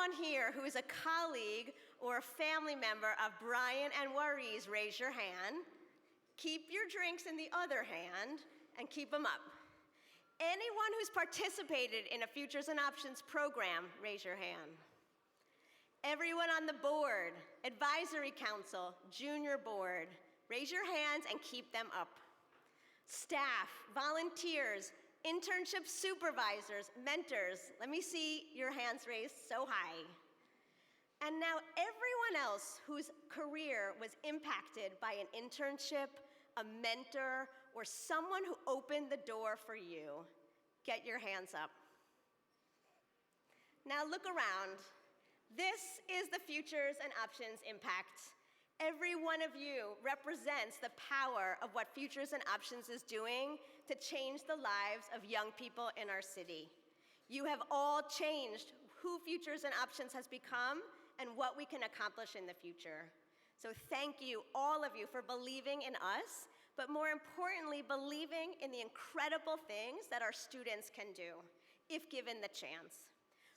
everyone here who is a colleague or a family member of Brian and Warriz, raise your hand. Keep your drinks in the other hand and keep them up. Anyone who's participated in a Futures and Options program, raise your hand. Everyone on the board, advisory council, junior board, raise your hands and keep them up. Staff, volunteers, internship supervisors, mentors, let me see your hands raised so high. And now everyone else whose career was impacted by an internship, a mentor, or someone who opened the door for you, get your hands up. Now look around. This is the Futures and Options impact. Every one of you represents the power of what Futures and Options is doing to change the lives of young people in our city. You have all changed who Futures and Options has become and what we can accomplish in the future. So thank you, all of you, for believing in us, but more importantly, believing in the incredible things that our students can do, if given the chance.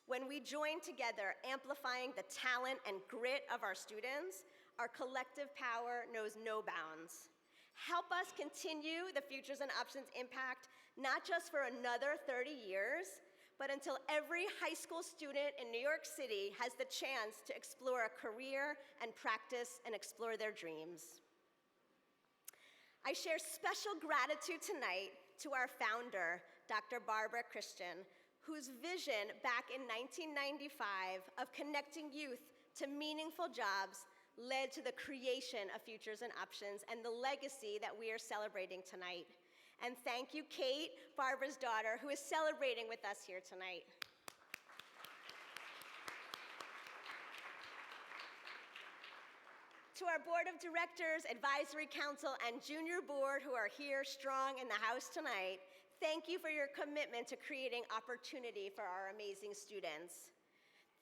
When we join together, amplifying the talent and grit of our students, our collective power knows no bounds. Help us continue the Futures and Options impact, not just for another 30 years, but until every high school student in New York City has the chance to explore a career and practice and explore their dreams. I share special gratitude tonight to our founder, Dr. Barbara Christian, whose vision back in 1995 of connecting youth to meaningful jobs led to the creation of Futures and Options and the legacy that we are celebrating tonight. And thank you, Kate, Barbara's daughter, who is celebrating with us here tonight. To our board of directors, advisory council, and junior board who are here strong in the house tonight, thank you for your commitment to creating opportunity for our amazing students.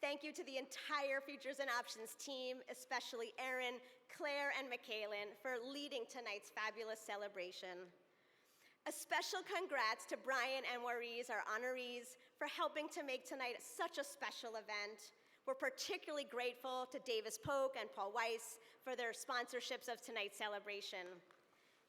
Thank you to the entire Futures and Options team, especially Erin, Claire, and Michaelin, for leading tonight's fabulous celebration. A special congrats to Brian and Warriz, our honorees, for helping to make tonight such a special event. We're particularly grateful to Davis Polk and Paul Weiss for their sponsorships of tonight's celebration.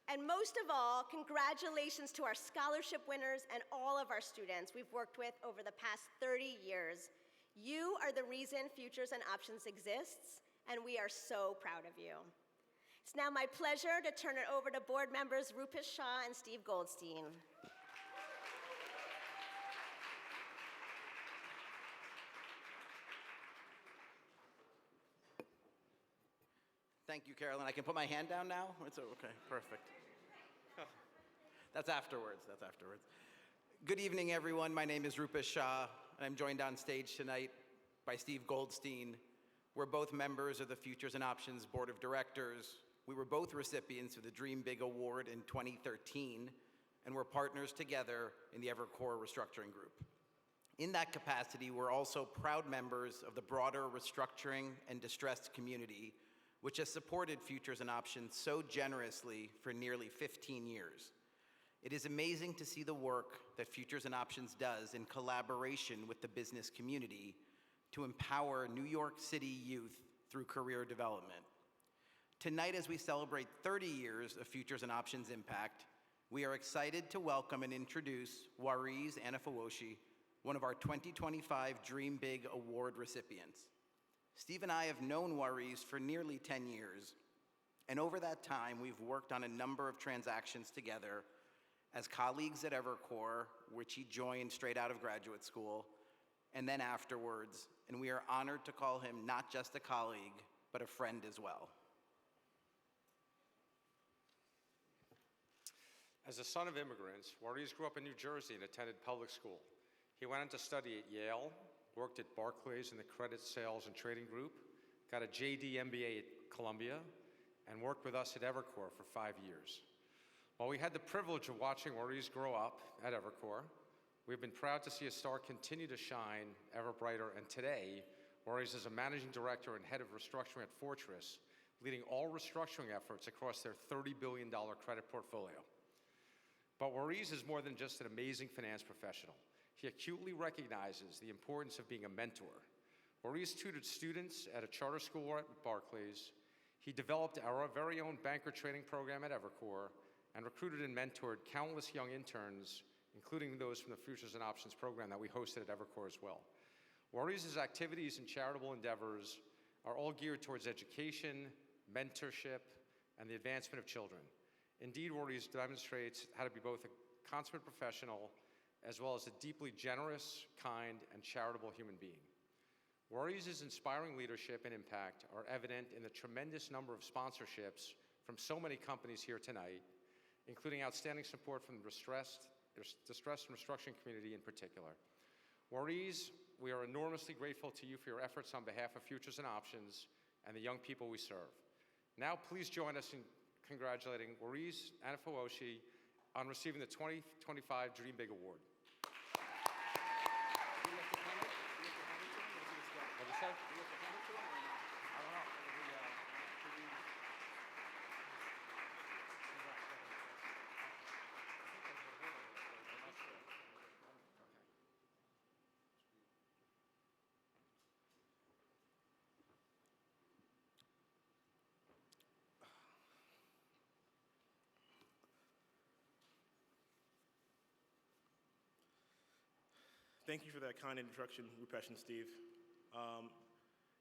And most of all, congratulations to our scholarship winners and all of our students we've worked with over the past 30 years. You are the reason Futures and Options exists, and we are so proud of you. It's now my pleasure to turn it over to board members Rupesh Shah and Steve Goldstein. Thank you, Carolyn. I can put my hand down now? It's okay, perfect. That's afterwards, that's afterwards. Good evening, everyone. My name is Rupesh Shah, and I'm joined on stage tonight by Steve Goldstein. We're both members of the Futures and Options Board of Directors. We were both recipients of the Dream Big Award in 2013, and we're partners together in the Evercore Restructuring Group. In that capacity, we're also proud members of the broader restructuring and distressed community, which has supported Futures and Options so generously for nearly 15 years. It is amazing to see the work that Futures and Options does in collaboration with the business community to empower New York City youth through career development. Tonight, as we celebrate 30 years of Futures and Options impact, we are excited to welcome and introduce Warriz Anafawoshi, one of our 2025 Dream Big Award recipients. Steve and I have known Warriz for nearly 10 years, and over that time, we've worked on a number of transactions together as colleagues at Evercore, which he joined straight out of graduate school, and then afterwards, and we are honored to call him not just a colleague, but a friend as well. As a son of immigrants, Warriz grew up in New Jersey and attended public school. He went on to study at Yale, worked at Barclays in the credit sales and trading group, got a JD MBA at Columbia, and worked with us at Evercore for 5 years. While we had the privilege of watching Warriz grow up at Evercore, we've been proud to see his star continue to shine ever brighter, and today, Warriz is a managing director and head of restructuring at Fortress, leading all restructuring efforts across their $30 billion credit portfolio. But Warriz is more than just an amazing finance professional. He acutely recognizes the importance of being a mentor. Maurice tutored students at a charter school at Barclays. He developed our very own banker training program at Evercore and recruited and mentored countless young interns, including those from the Futures and Options program that we hosted at Evercore as well. Maurice's activities and charitable endeavors are all geared towards education, mentorship, and the advancement of children. Indeed, Maurice demonstrates how to be both a consummate professional as well as a deeply generous, kind, and charitable human being. Maurice's inspiring leadership and impact are evident in the tremendous number of sponsorships from so many companies here tonight, including outstanding support from the distressed and restructuring community in particular. Maurice, we are enormously grateful to you for your efforts on behalf of Futures and Options and the young people we serve. Now, please join us in congratulating Maurice Anafowoshi on receiving the 2025 Dream Big Award. What'd you say? I don't know. Thank you for that kind introduction, Rupesh and Steve.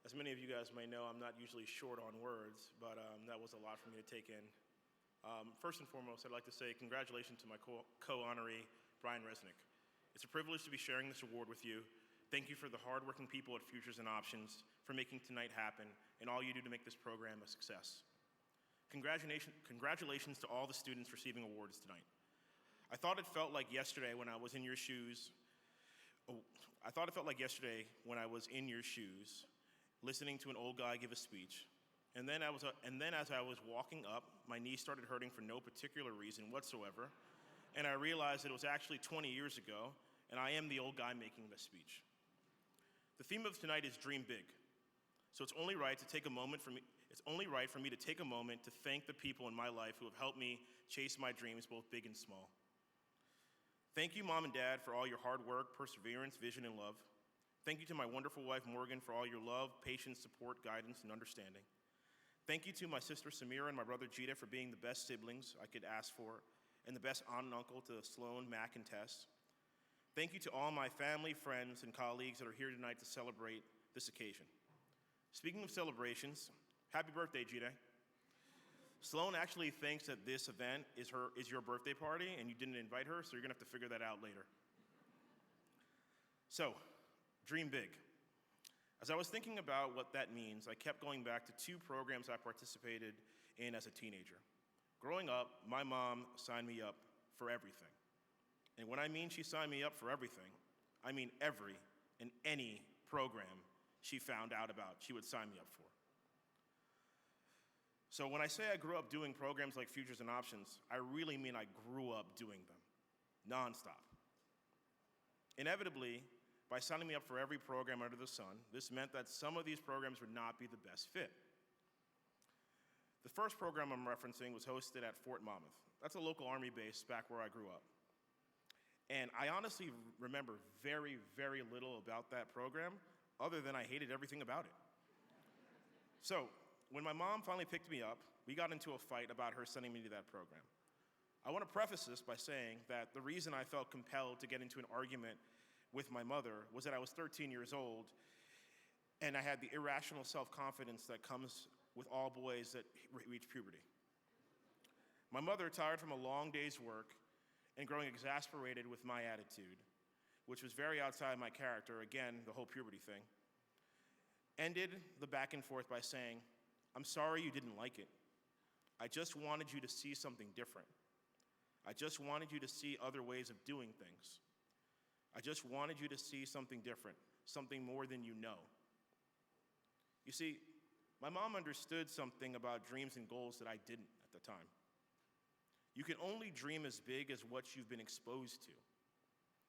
As many of you guys may know, I'm not usually short on words, but that was a lot for me to take in. First and foremost, I'd like to say congratulations to my co-honoree, Brian Resnick. It's a privilege to be sharing this award with you. Thank you for the hardworking people at Futures and Options for making tonight happen and all you do to make this program a success. Congratulations to all the students receiving awards tonight. I thought it felt like yesterday when I was in your shoes, listening to an old guy give a speech. And then as I was walking up, my knee started hurting for no particular reason whatsoever. And I realized that it was actually 20 years ago, and I am the old guy making the speech. The theme of tonight is Dream Big. So it's only right for me to take a moment to thank the people in my life who have helped me chase my dreams, both big and small. Thank you, Mom and Dad, for all your hard work, perseverance, vision, and love. Thank you to my wonderful wife, Morgan, for all your love, patience, support, guidance, and understanding. Thank you to my sister, Samira, and my brother, Jita, for being the best siblings I could ask for, and the best aunt and uncle to Sloan, Mac, and Tess. Thank you to all my family, friends, and colleagues that are here tonight to celebrate this occasion. Speaking of celebrations, happy birthday, Jita. Sloan actually thinks that this event is your birthday party, and you didn't invite her, so you're gonna have to figure that out later. So, dream big. As I was thinking about what that means, I kept going back to two programs I participated in as a teenager. Growing up, my mom signed me up for everything. And when I mean she signed me up for everything, I mean every and any program she found out about, she would sign me up for. So when I say I grew up doing programs like Futures and Options, I really mean I grew up doing them, nonstop. Inevitably, by signing me up for every program under the sun, this meant that some of these programs would not be the best fit. The first program I'm referencing was hosted at Fort Monmouth. That's a local Army base back where I grew up. And I honestly remember very, very little about that program, other than I hated everything about it. So, when my mom finally picked me up, we got into a fight about her sending me to that program. I want to preface this by saying that the reason I felt compelled to get into an argument with my mother was that I was 13 years old, and I had the irrational self-confidence that comes with all boys that reach puberty. My mother, tired from a long day's work and growing exasperated with my attitude, which was very outside my character, again, the whole puberty thing, ended the back and forth by saying, "I'm sorry you didn't like it. I just wanted you to see something different. I just wanted you to see other ways of doing things. I just wanted you to see something different, something more than you know." You see, my mom understood something about dreams and goals that I didn't at the time. You can only dream as big as what you've been exposed to.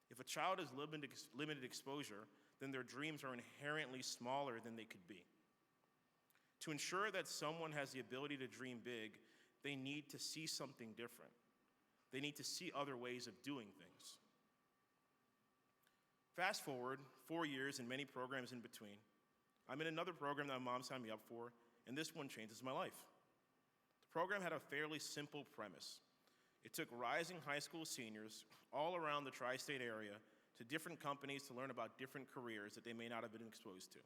If a child has limited exposure, then their dreams are inherently smaller than they could be. To ensure that someone has the ability to dream big, they need to see something different. They need to see other ways of doing things. Fast forward 4 years and many programs in between, I'm in another program that my mom signed me up for, and this one changes my life. The program had a fairly simple premise. It took rising high school seniors all around the tri-state area to different companies to learn about different careers that they may not have been exposed to.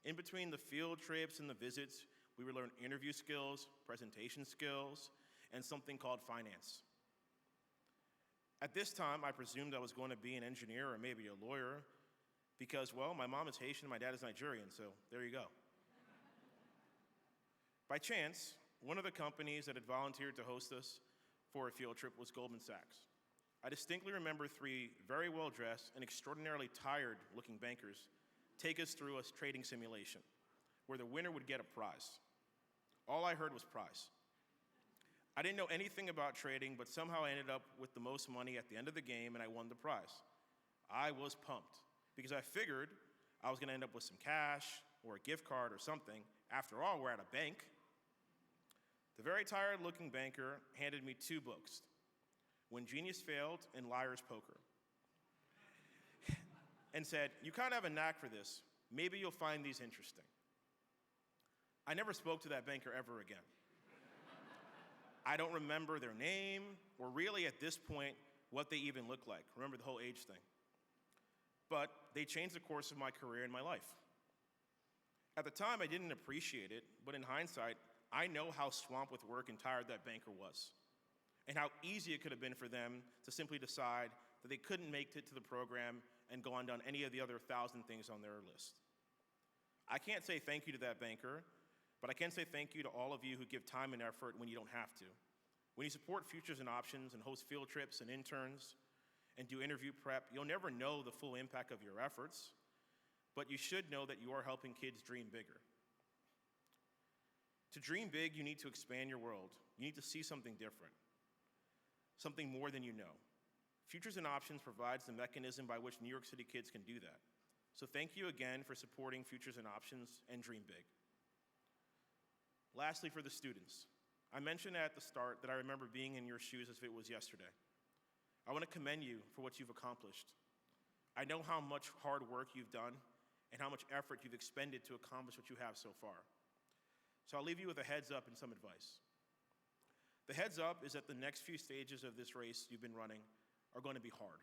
In between the field trips and the visits, we would learn interview skills, presentation skills, and something called finance. At this time, I presumed I was going to be an engineer or maybe a lawyer because, well, my mom is Haitian and my dad is Nigerian, so there you go. By chance, one of the companies that had volunteered to host us for a field trip was Goldman Sachs. I distinctly remember 3 very well-dressed and extraordinarily tired-looking bankers take us through a trading simulation where the winner would get a prize. All I heard was prize. I didn't know anything about trading, but somehow I ended up with the most money at the end of the game and I won the prize. I was pumped because I figured I was gonna end up with some cash or a gift card or something. After all, we're at a bank. The very tired-looking banker handed me 2 books, When Genius Failed and Liar's Poker, and said, "You kind of have a knack for this. Maybe you'll find these interesting." I never spoke to that banker ever again. I don't remember their name, or really at this point, what they even look like. Remember the whole age thing. But they changed the course of my career and my life. At the time, I didn't appreciate it, but in hindsight, I know how swamped with work and tired that banker was, and how easy it could have been for them to simply decide that they couldn't make it to the program and go on to any of the other 1,000 things on their list. I can't say thank you to that banker, but I can say thank you to all of you who give time and effort when you don't have to. When you support Futures and Options and host field trips and interns and do interview prep, you'll never know the full impact of your efforts, but you should know that you are helping kids dream bigger. To dream big, you need to expand your world. You need to see something different, something more than you know. Futures and Options provides the mechanism by which New York City kids can do that. So thank you again for supporting Futures and Options and Dream Big. Lastly, for the students, I mentioned at the start that I remember being in your shoes as if it was yesterday. I want to commend you for what you've accomplished. I know how much hard work you've done and how much effort you've expended to accomplish what you have so far. So I'll leave you with a heads up and some advice. The heads up is that the next few stages of this race you've been running are going to be hard.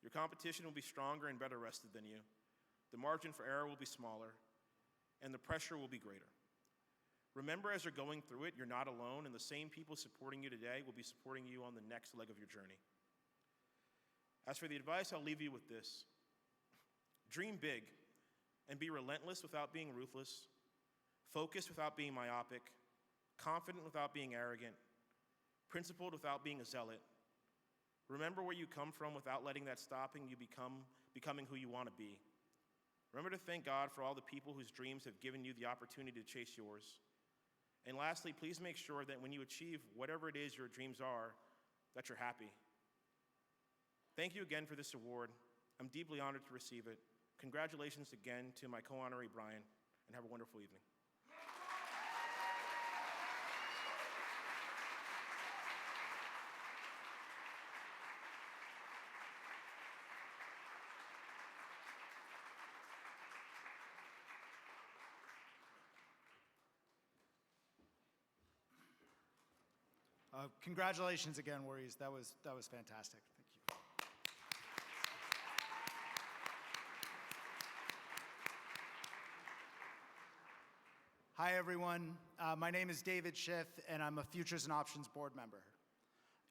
Your competition will be stronger and better rested than you. The margin for error will be smaller, and the pressure will be greater. Remember, as you're going through it, you're not alone, and the same people supporting you today will be supporting you on the next leg of your journey. As for the advice, I'll leave you with this. Dream big and be relentless without being ruthless, focused without being myopic, confident without being arrogant, principled without being a zealot. Remember where you come from without letting that stopping you becoming who you want to be. Remember to thank God for all the people whose dreams have given you the opportunity to chase yours. And lastly, please make sure that when you achieve whatever it is your dreams are, that you're happy. Thank you again for this award. I'm deeply honored to receive it. Congratulations again to my co-honoree, Brian, and have a wonderful evening. Congratulations again, Warriors. That was fantastic. Thank you. Hi, everyone. My name is David Schiff, and I'm a Futures and Options board member.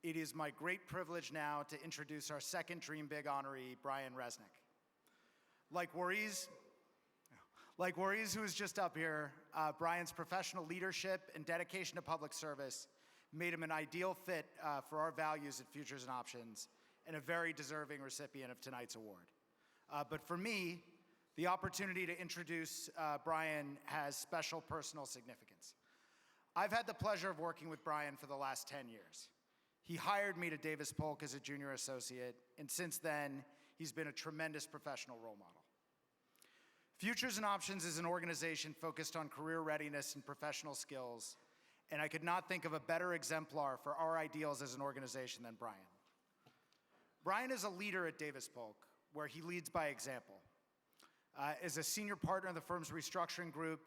It is my great privilege now to introduce our second Dream Big honoree, Brian Resnick. Like Warriors, who was just up here, Brian's professional leadership and dedication to public service made him an ideal fit for our values at Futures and Options and a very deserving recipient of tonight's award. But for me, the opportunity to introduce Brian has special personal significance. I've had the pleasure of working with Brian for the last 10 years. He hired me to Davis Polk as a junior associate, and since then, he's been a tremendous professional role model. Futures and Options is an organization focused on career readiness and professional skills, and I could not think of a better exemplar for our ideals as an organization than Brian. Brian is a leader at Davis Polk, where he leads by example. As a senior partner in the firm's restructuring group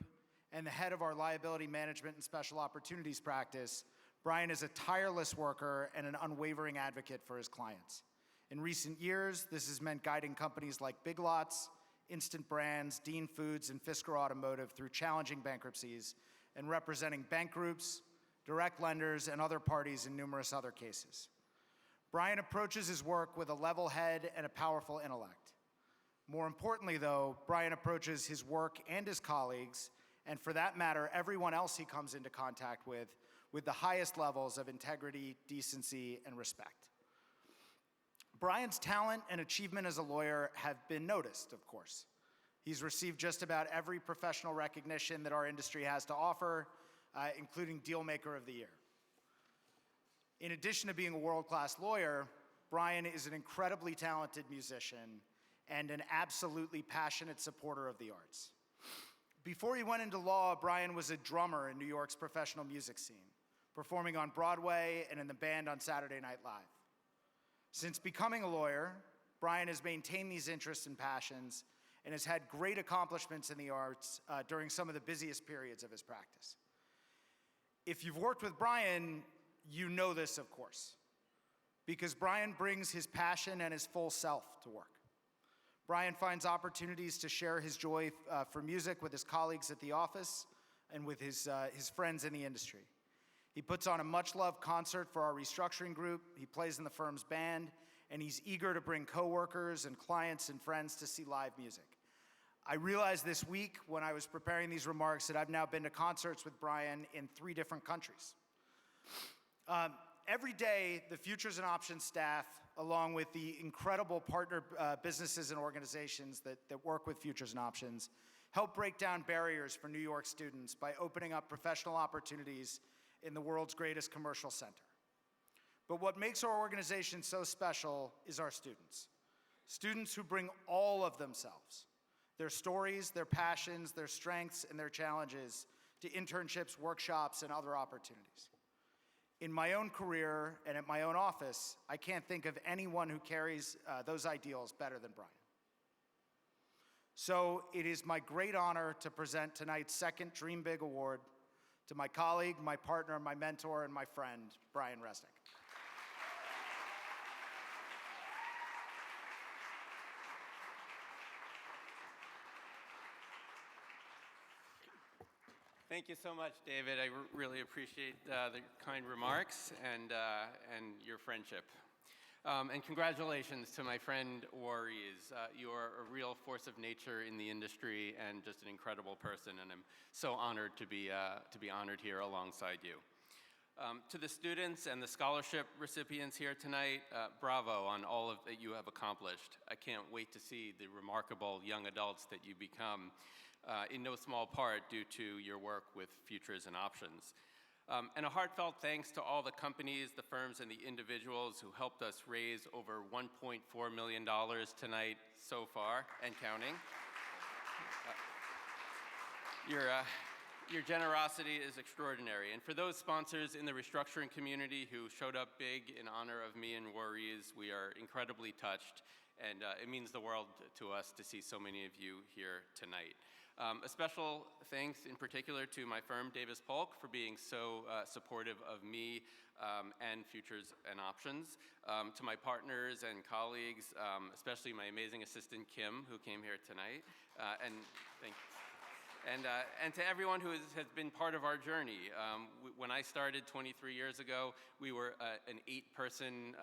and the head of our liability management and special opportunities practice, Brian is a tireless worker and an unwavering advocate for his clients. In recent years, this has meant guiding companies like Big Lots, Instant Brands, Dean Foods, and Fisker Automotive through challenging bankruptcies and representing bank groups, direct lenders, and other parties in numerous other cases. Brian approaches his work with a level head and a powerful intellect. More importantly, though, Brian approaches his work and his colleagues, and for that matter, everyone else he comes into contact with the highest levels of integrity, decency, and respect. Brian's talent and achievement as a lawyer have been noticed, of course. He's received just about every professional recognition that our industry has to offer, including Dealmaker of the Year. In addition to being a world-class lawyer, Brian is an incredibly talented musician and an absolutely passionate supporter of the arts. Before he went into law, Brian was a drummer in New York's professional music scene, performing on Broadway and in the band on Saturday Night Live. Since becoming a lawyer, Brian has maintained these interests and passions and has had great accomplishments in the arts during some of the busiest periods of his practice. If you've worked with Brian, you know this, of course, because Brian brings his passion and his full self to work. Brian finds opportunities to share his joy for music with his colleagues at the office and with his friends in the industry. He puts on a much-loved concert for our restructuring group, he plays in the firm's band, and he's eager to bring coworkers and clients and friends to see live music. I realized this week when I was preparing these remarks that I've now been to concerts with Brian in 3 different countries. Every day, the Futures and Options staff, along with the incredible partner businesses and organizations that work with Futures and Options, help break down barriers for New York students by opening up professional opportunities in the world's greatest commercial center. But what makes our organization so special is our students. Students who bring all of themselves, their stories, their passions, their strengths, and their challenges to internships, workshops, and other opportunities. In my own career and at my own office, I can't think of anyone who carries those ideals better than Brian. So it is my great honor to present tonight's second Dream Big Award to my colleague, my partner, my mentor, and my friend, Brian Resnick. Thank you so much, David. I really appreciate the kind remarks and your friendship. And congratulations to my friend Warriors. You are a real force of nature in the industry and just an incredible person, and I'm so honored to be honored here alongside you. To the students and the scholarship recipients here tonight, bravo on all of that you have accomplished. I can't wait to see the remarkable young adults that you become, in no small part due to your work with Futures and Options. And a heartfelt thanks to all the companies, the firms, and the individuals who helped us raise over $1.4 million tonight so far and counting. Your generosity is extraordinary. And for those sponsors in the restructuring community who showed up big in honor of me and Warriors, we are incredibly touched, and it means the world to us to see so many of you here tonight. A special thanks in particular to my firm, Davis Polk, for being so supportive of me and Futures and Options. To my partners and colleagues, especially my amazing assistant, Kim, who came here tonight. And to everyone who has been part of our journey. When I started 23 years ago, we were an 8-person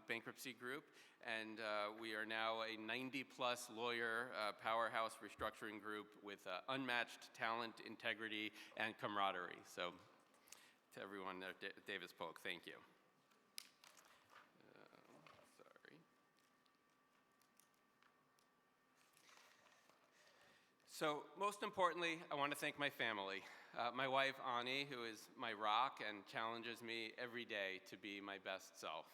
bankruptcy group, and we are now a 90-plus lawyer powerhouse restructuring group with unmatched talent, integrity, and camaraderie. So to everyone there, Davis Polk, thank you. Sorry. So most importantly, I want to thank my family. My wife, Ani, who is my rock and challenges me every day to be my best self.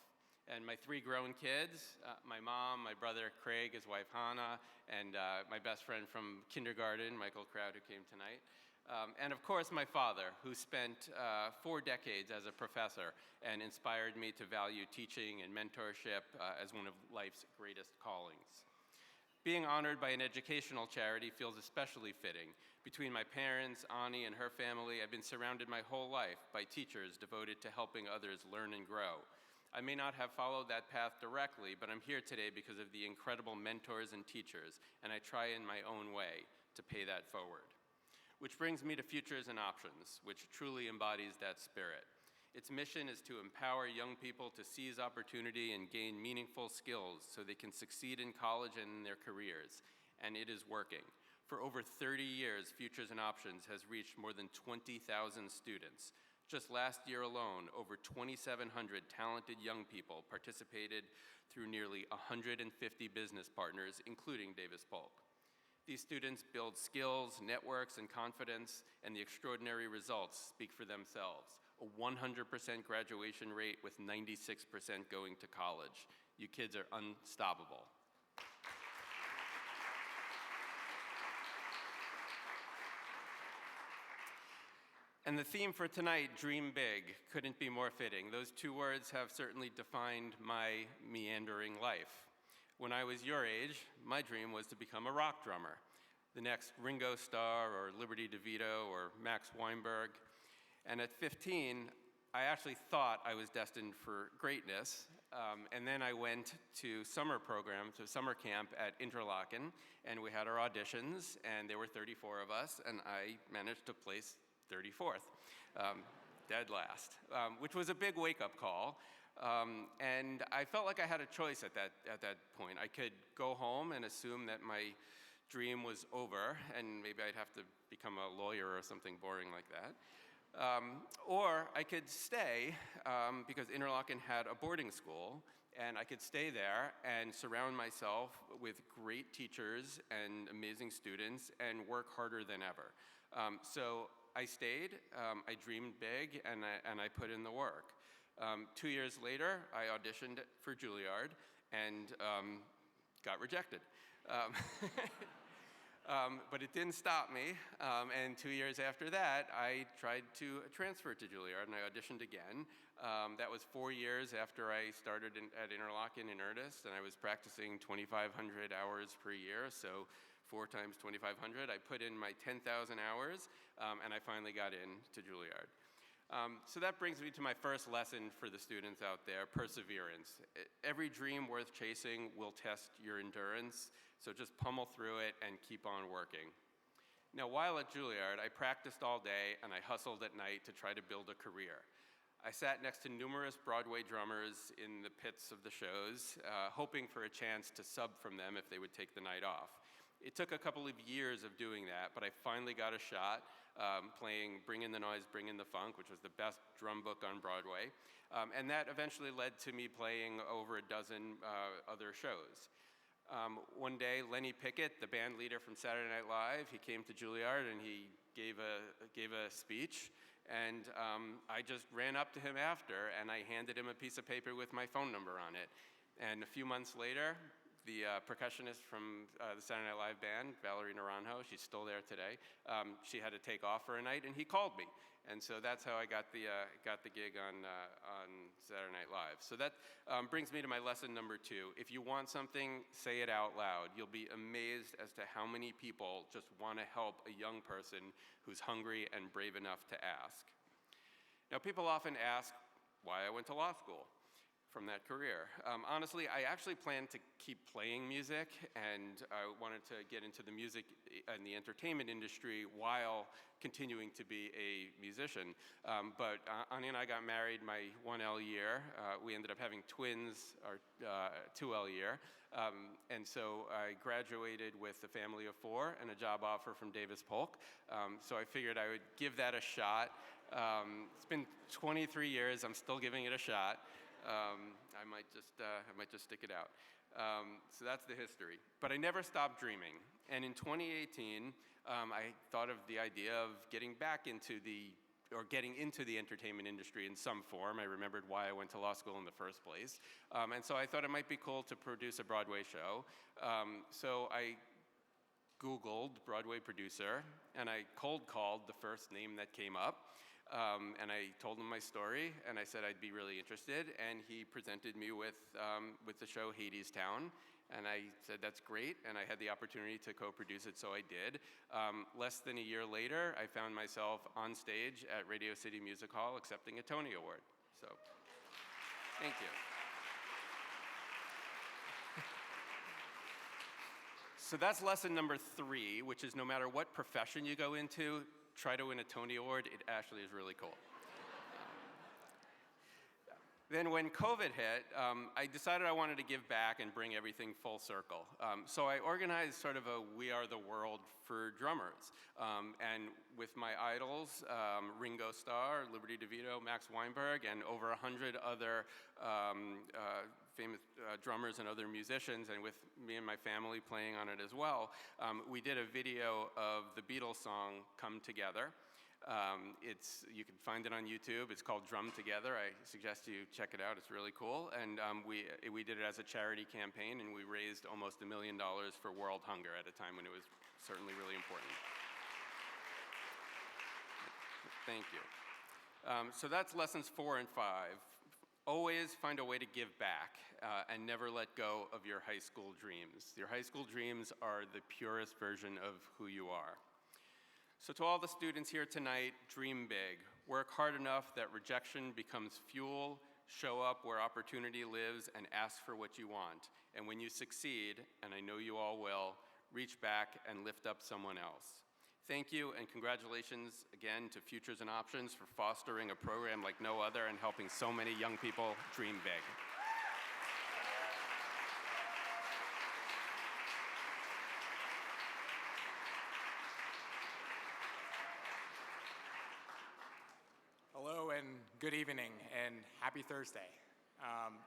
And my 3 grown kids, my mom, my brother Craig, his wife Hannah, and my best friend from kindergarten, Michael Crowd, who came tonight. And of course, my father, who spent 4 decades as a professor and inspired me to value teaching and mentorship as one of life's greatest callings. Being honored by an educational charity feels especially fitting. Between my parents, Ani, and her family, I've been surrounded my whole life by teachers devoted to helping others learn and grow. I may not have followed that path directly, but I'm here today because of the incredible mentors and teachers, and I try in my own way to pay that forward. Which brings me to Futures and Options, which truly embodies that spirit. Its mission is to empower young people to seize opportunity and gain meaningful skills so they can succeed in college and in their careers, and it is working. For over 30 years, Futures and Options has reached more than 20,000 students. Just last year alone, over 2,700 talented young people participated through nearly 150 business partners, including Davis Polk. These students build skills, networks, and confidence, and the extraordinary results speak for themselves. A 100% graduation rate with 96% going to college. You kids are unstoppable. And the theme for tonight, Dream Big, couldn't be more fitting. Those two words have certainly defined my meandering life. When I was your age, my dream was to become a rock drummer, the next Ringo Starr or Liberty DeVito or Max Weinberg. And at 15, I actually thought I was destined for greatness. And then I went to summer camp at Interlochen, and we had our auditions, and there were 34 of us, and I managed to place 34th, dead last, which was a big wake-up call. And I felt like I had a choice at that point. I could go home and assume that my dream was over, and maybe I'd have to become a lawyer or something boring like that. Or I could stay, because Interlochen had a boarding school, and I could stay there and surround myself with great teachers and amazing students and work harder than ever. So I stayed, I dreamed big, and I put in the work. 2 years later, I auditioned for Juilliard and got rejected. But it didn't stop me, and 2 years after that, I tried to transfer to Juilliard, and I auditioned again. That was 4 years after I started at Interlochen in earnest, and I was practicing 2,500 hours per year, so 4 times 2,500. I put in my 10,000 hours, and I finally got into Juilliard. So that brings me to my first lesson for the students out there, perseverance. Every dream worth chasing will test your endurance, so just pummel through it and keep on working. Now, while at Juilliard, I practiced all day and I hustled at night to try to build a career. I sat next to numerous Broadway drummers in the pits of the shows, hoping for a chance to sub from them if they would take the night off. It took a couple of years of doing that, but I finally got a shot playing Bring in the Noise, Bring in the Funk, which was the best drum book on Broadway. And that eventually led to me playing over a dozen other shows. One day, Lenny Pickett, the band leader from Saturday Night Live, he came to Juilliard and he gave a speech. And I just ran up to him after and I handed him a piece of paper with my phone number on it. And a few months later, the percussionist from the Saturday Night Live band, Valerie Naranjo, she's still there today, she had to take off for a night and he called me. And so that's how I got the gig on Saturday Night Live. So that brings me to my lesson number 2. If you want something, say it out loud. You'll be amazed as to how many people just want to help a young person who's hungry and brave enough to ask. Now, people often ask why I went to law school from that career. Honestly, I actually planned to keep playing music, and I wanted to get into the music and the entertainment industry while continuing to be a musician. But Ani and I got married my 1L year. We ended up having twins our 2L year. And so I graduated with a family of 4 and a job offer from Davis Polk. So I figured I would give that a shot. It's been 23 years, I'm still giving it a shot. I might just stick it out. So that's the history. But I never stopped dreaming. And in 2018, I thought of the idea of getting into the entertainment industry in some form. I remembered why I went to law school in the first place. And so I thought it might be cool to produce a Broadway show. So I Googled Broadway producer, and I cold called the first name that came up. And I told him my story, and I said I'd be really interested, and he presented me with the show Hadestown, And I said, that's great, and I had the opportunity to co-produce it, so I did. Less than a year later, I found myself on stage at Radio City Music Hall accepting a Tony Award. So, thank you. So that's lesson number 3, which is no matter what profession you go into, try to win a Tony Award. It actually is really cool. Then when COVID hit, I decided I wanted to give back and bring everything full circle. So I organized sort of a We Are the World for drummers. And with my idols, Ringo Starr, Liberty DeVito, Max Weinberg, and over 100 other famous drummers and other musicians, and with me and my family playing on it as well, we did a video of the Beatles song, Come Together. You can find it on YouTube. It's called Drum Together. I suggest you check it out. It's really cool. And we did it as a charity campaign, and we raised almost $1 million for world hunger at a time when it was certainly really important. Thank you. So that's lessons 4 and 5. Always find a way to give back and never let go of your high school dreams. Your high school dreams are the purest version of who you are. So to all the students here tonight, dream big. Work hard enough that rejection becomes fuel. Show up where opportunity lives and ask for what you want. And when you succeed, and I know you all will, reach back and lift up someone else. Thank you, and congratulations again to Futures and Options for fostering a program like no other and helping so many young people dream big. Hello and good evening and happy Thursday.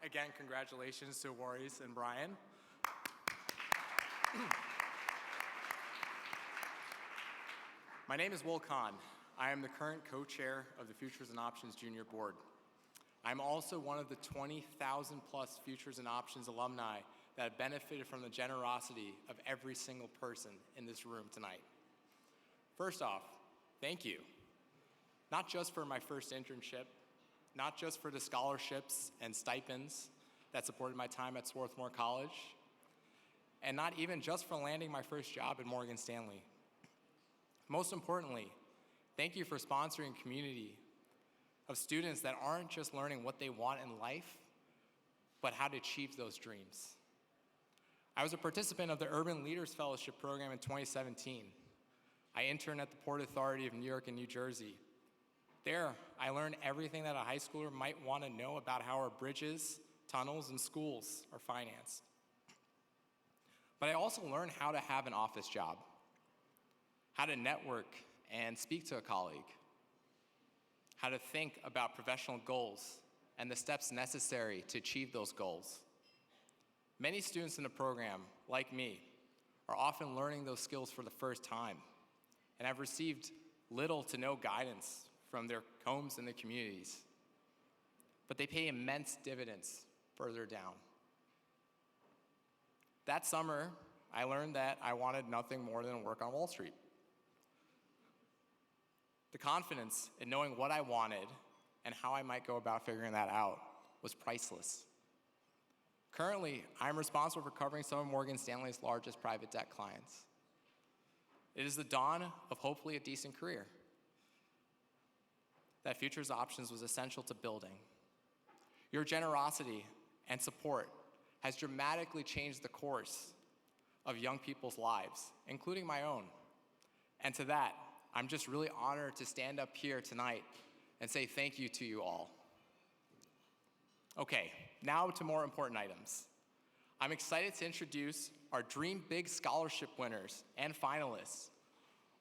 Again, congratulations to Warries and Brian. My name is Will Kahn. I am the current co-chair of the Futures and Options Junior Board. I'm also one of the 20,000 plus Futures and Options alumni that have benefited from the generosity of every single person in this room tonight. First off, thank you. Not just for my first internship, not just for the scholarships and stipends that supported my time at Swarthmore College, and not even just for landing my first job at Morgan Stanley. Most importantly, thank you for sponsoring a community of students that aren't just learning what they want in life, but how to achieve those dreams. I was a participant of the Urban Leaders Fellowship program in 2017. I interned at the Port Authority of New York and New Jersey. There, I learned everything that a high schooler might want to know about how our bridges, tunnels, and schools are financed. But I also learned how to have an office job, how to network and speak to a colleague, how to think about professional goals and the steps necessary to achieve those goals. Many students in the program, like me, are often learning those skills for the first time and have received little to no guidance from their homes and their communities. But they pay immense dividends further down. That summer, I learned that I wanted nothing more than work on Wall Street. The confidence in knowing what I wanted and how I might go about figuring that out was priceless. Currently, I'm responsible for covering some of Morgan Stanley's largest private debt clients. It is the dawn of hopefully a decent career that Futures Options was essential to building. Your generosity and support has dramatically changed the course of young people's lives, including my own. And to that, I'm just really honored to stand up here tonight and say thank you to you all. Okay, now to more important items. I'm excited to introduce our Dream Big Scholarship winners and finalists.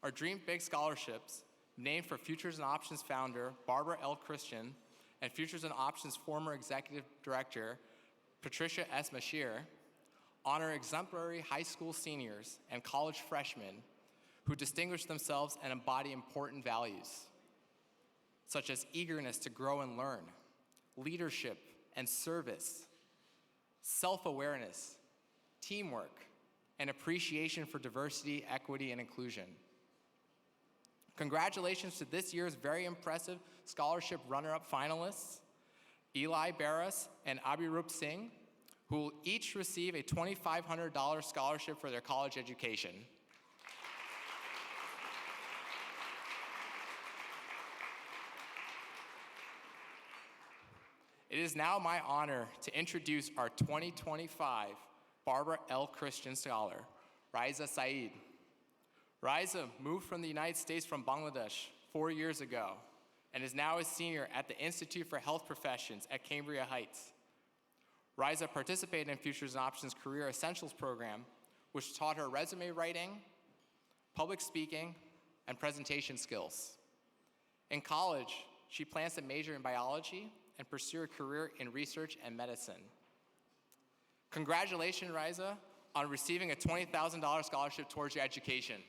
Our Dream Big Scholarships, named for Futures and Options founder Barbara L. Christian and Futures and Options former executive director Patricia S. Mashir, honor exemplary high school seniors and college freshmen who distinguish themselves and embody important values, such as eagerness to grow and learn, leadership and service, self-awareness, teamwork, and appreciation for diversity, equity, and inclusion. Congratulations to this year's very impressive scholarship runner-up finalists, Eli Barras and Abhirup Singh, who will each receive a $2,500 scholarship for their college education. It is now my honor to introduce our 2025 Barbara L. Christian Scholar, Raiza Saeed. Raiza moved from the United States from Bangladesh 4 years ago and is now a senior at the Institute for Health Professions at Cambria Heights. Raiza participated in Futures and Options Career Essentials program, which taught her resume writing, public speaking, and presentation skills. In college, she plans to major in biology and pursue a career in research and medicine. Congratulations, Raiza, on receiving a $20,000 scholarship towards your education.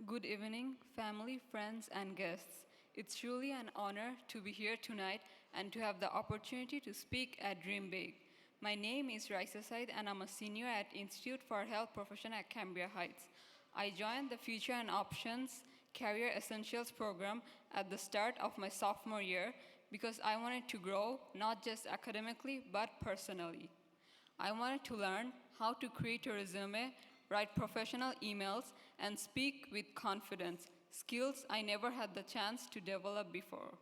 Good evening, family, friends, and guests. It's truly an honor to be here tonight and to have the opportunity to speak at Dream Big. My name is Raiza Said, and I'm a senior at Institute for Health Profession at Cambria Heights. I joined the Future and Options Career Essentials program at the start of my sophomore year because I wanted to grow not just academically but personally. I wanted to learn how to create a resume, write professional emails, and speak with confidence, skills I never had the chance to develop before.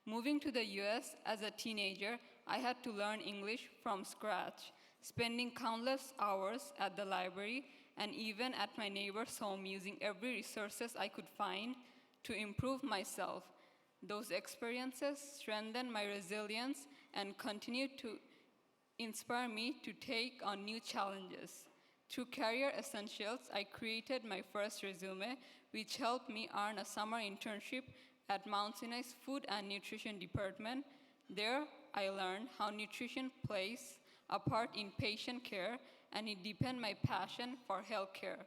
Moving to the US as a teenager, I had to learn English from scratch, spending countless hours at the library and even at my neighbor's home using every resources I could find to improve myself. Those experiences strengthened my resilience and continued to inspire me to take on new challenges. Through Career Essentials, I created my first resume, which helped me earn a summer internship at Mount Sinai's Food and Nutrition Department. There, I learned how nutrition plays a part in patient care, and it deepened my passion for healthcare.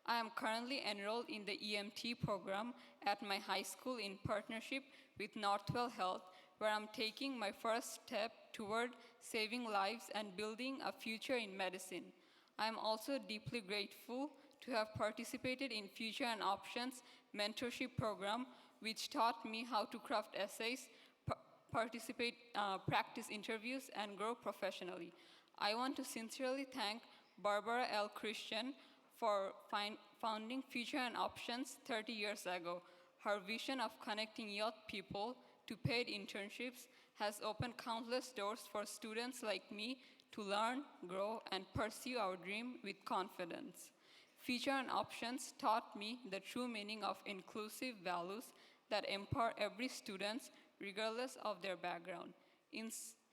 I am currently enrolled in the EMT program at my high school in partnership with Northwell Health, where I'm taking my first step toward saving lives and building a future in medicine. I am also deeply grateful to have participated in Future and Options mentorship program, which taught me how to craft essays, practice interviews, and grow professionally. I want to sincerely thank Barbara L. Christian for founding Future and Options 30 years ago. Her vision of connecting young people to paid internships has opened countless doors for students like me to learn, grow, and pursue our dream with confidence. Future and Options taught me the true meaning of inclusive values that empower every student regardless of their background.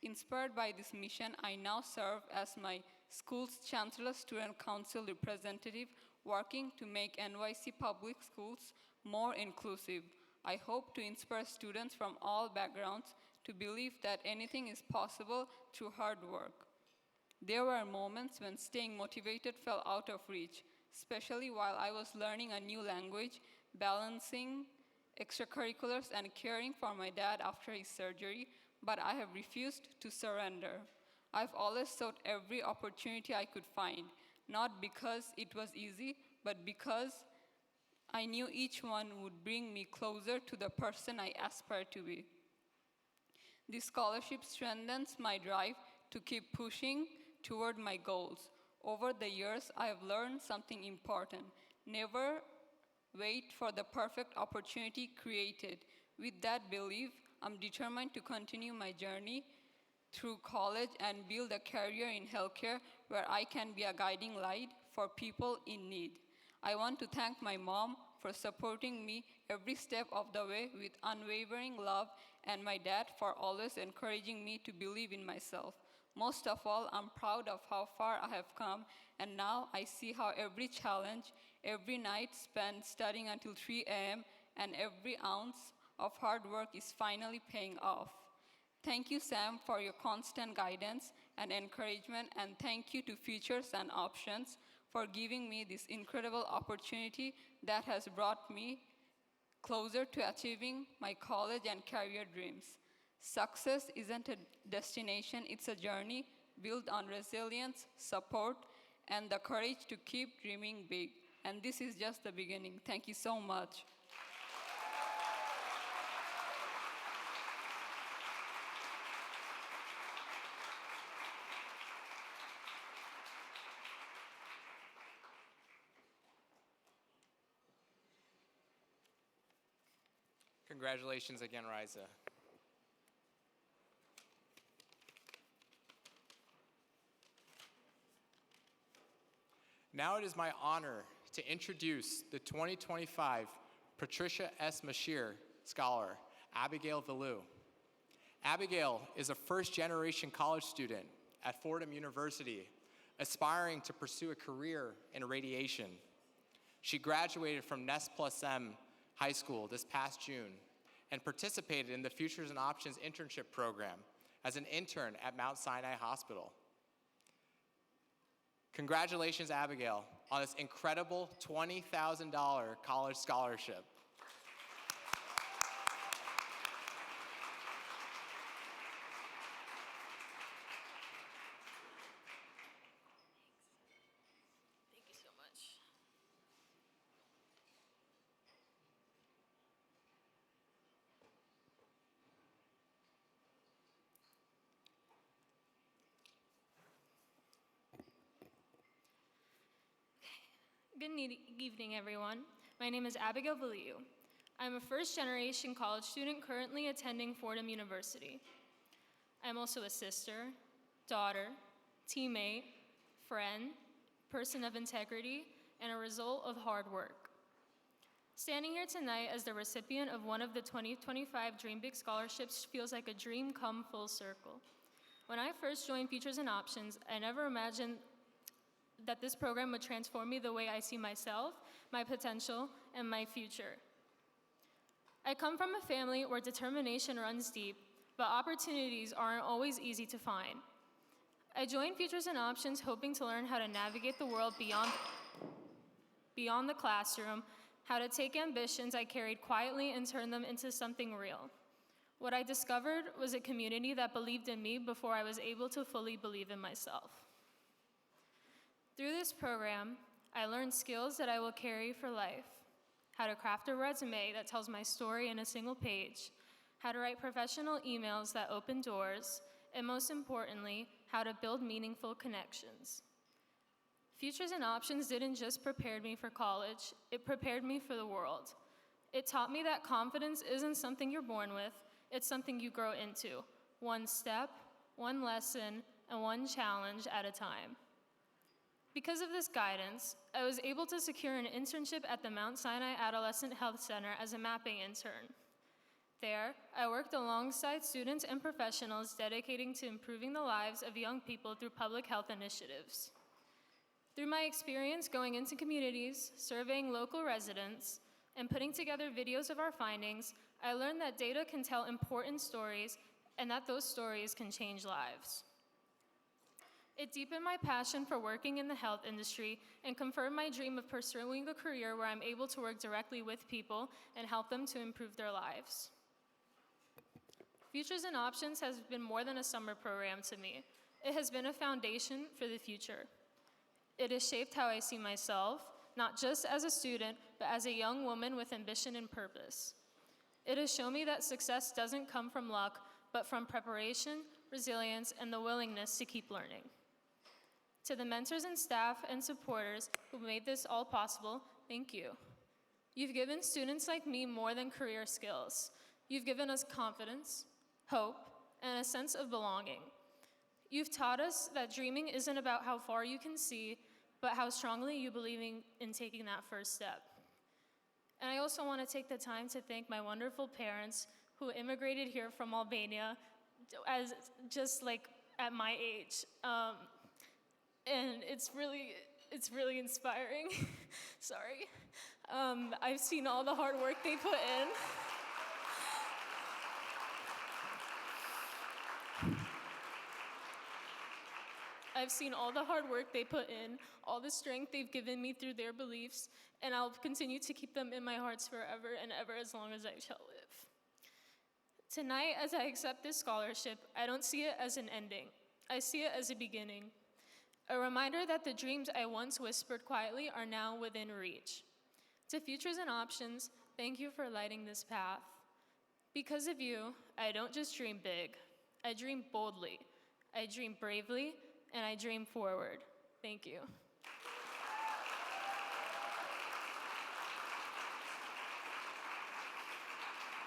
Inspired by this mission, I now serve as my school's Chancellor Student Council representative, working to make NYC public schools more inclusive. I hope to inspire students from all backgrounds to believe that anything is possible through hard work. There were moments when staying motivated fell out of reach, especially while I was learning a new language, balancing extracurriculars, and caring for my dad after his surgery, but I have refused to surrender. I've always sought every opportunity I could find, not because it was easy, but because I knew each one would bring me closer to the person I aspire to be. This scholarship strengthens my drive to keep pushing toward my goals. Over the years, I have learned something important. Never wait for the perfect opportunity created. With that belief, I'm determined to continue my journey through college and build a career in healthcare where I can be a guiding light for people in need. I want to thank my mom for supporting me every step of the way with unwavering love, and my dad for always encouraging me to believe in myself. Most of all, I'm proud of how far I have come, and now I see how every challenge, every night spent studying until 3 a.m., and every ounce of hard work is finally paying off. Thank you, Sam, for your constant guidance and encouragement, and thank you to Futures and Options for giving me this incredible opportunity that has brought me closer to achieving my college and career dreams. Success isn't a destination, it's a journey built on resilience, support, and the courage to keep dreaming big. And this is just the beginning. Thank you so much. Congratulations again, Riza. Now it is my honor to introduce the 2025 Patricia S. Mashir Scholar, Abigail Valou. Abigail is a first-generation college student at Fordham University, aspiring to pursue a career in radiation. She graduated from Ness Plus M High School this past June and participated in the Futures and Options internship program as an intern at Mount Sinai Hospital. Congratulations, Abigail, on this incredible $20,000 college scholarship. Thank you so much. Evening, everyone. My name is Abigail Valou. I'm a first-generation college student currently attending Fordham University. I'm also a sister, daughter, teammate, friend, person of integrity, and a result of hard work. Standing here tonight as the recipient of one of the 2025 Dream Big scholarships feels like a dream come full circle. When I first joined Futures and Options, I never imagined that this program would transform me the way I see myself, my potential, and my future. I come from a family where determination runs deep, but opportunities aren't always easy to find. I joined Futures and Options hoping to learn how to navigate the world beyond the classroom, how to take ambitions I carried quietly and turn them into something real. What I discovered was a community that believed in me before I was able to fully believe in myself. Through this program, I learned skills that I will carry for life: how to craft a resume that tells my story in a single page, how to write professional emails that open doors, and most importantly, how to build meaningful connections. Futures and Options didn't just prepare me for college, it prepared me for the world. It taught me that confidence isn't something you're born with, it's something you grow into, one step, one lesson, and one challenge at a time. Because of this guidance, I was able to secure an internship at the Mount Sinai Adolescent Health Center as a mapping intern. There, I worked alongside students and professionals dedicating to improving the lives of young people through public health initiatives. Through my experience going into communities, surveying local residents, and putting together videos of our findings, I learned that data can tell important stories and that those stories can change lives. It deepened my passion for working in the health industry and confirmed my dream of pursuing a career where I'm able to work directly with people and help them to improve their lives. Futures and Options has been more than a summer program to me. It has been a foundation for the future. It has shaped how I see myself, not just as a student, but as a young woman with ambition and purpose. It has shown me that success doesn't come from luck, but from preparation, resilience, and the willingness to keep learning. To the mentors and staff and supporters who made this all possible, thank you. You've given students like me more than career skills. You've given us confidence, hope, and a sense of belonging. You've taught us that dreaming isn't about how far you can see, but how strongly you believe in taking that first step. And I also want to take the time to thank my wonderful parents who immigrated here from Albania as just like at my age. And it's really inspiring. Sorry. I've seen all the hard work they put in. I've seen all the hard work they put in, all the strength they've given me through their beliefs, and I'll continue to keep them in my hearts forever and ever as long as I shall live. Tonight, as I accept this scholarship, I don't see it as an ending. I see it as a beginning. A reminder that the dreams I once whispered quietly are now within reach. To Futures and Options, thank you for lighting this path. Because of you, I don't just dream big. I dream boldly. I dream bravely, and I dream forward. Thank you.